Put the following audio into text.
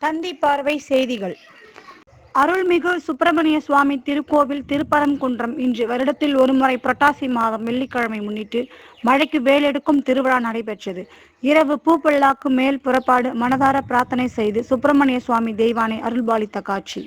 தந்தி பார்வை செய்திகள். அருள்மிகு சுப்பிரமணிய சுவாமி திருக்கோவில் திருப்பரங்குன்றம் இன்று வருடத்தில் ஒருமுறை புரட்டாசி மாதம் வெள்ளிக்கிழமை முன்னிட்டு மழைக்கு வேலெடுக்கும் திருவிழா நடைபெற்றது. இரவு பூப்பல்லாக்கு மேல் புறப்பாடு, மனதார பிரார்த்தனை செய்து சுப்பிரமணிய சுவாமி தெய்வானை அருள்பாலித்த காட்சி.